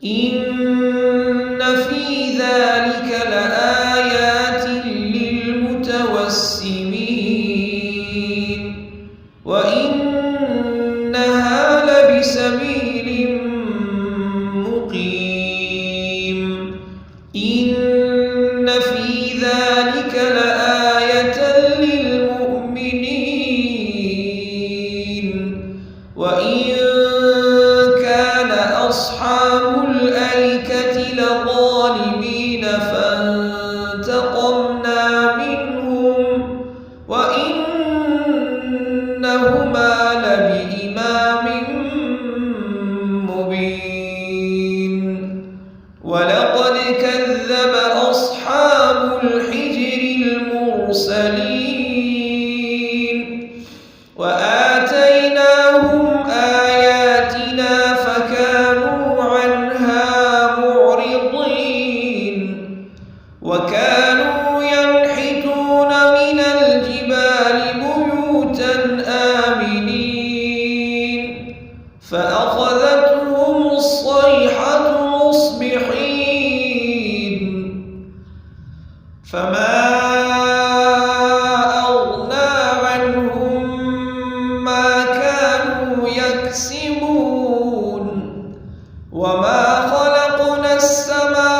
إن في ذلك لآيات للمتوسمين وإنها لبسبيل مقيم. إن في ذلك لآية للمؤمنين وإن كان أصحاب الأيكة لظالمين فانتقمنا منهم وإنهما لبإمام مبين. ولقد كذب أصحاب الحجر المرسلين وآتيناهم آياتنا فكانوا عنها معرضين وكانوا ينحتون من الجبال بيوتا آمنين فأخذتهم الصيحة مصبحين فما أغنى عنهم ما كانوا يكسبون وما خلقنا السماوات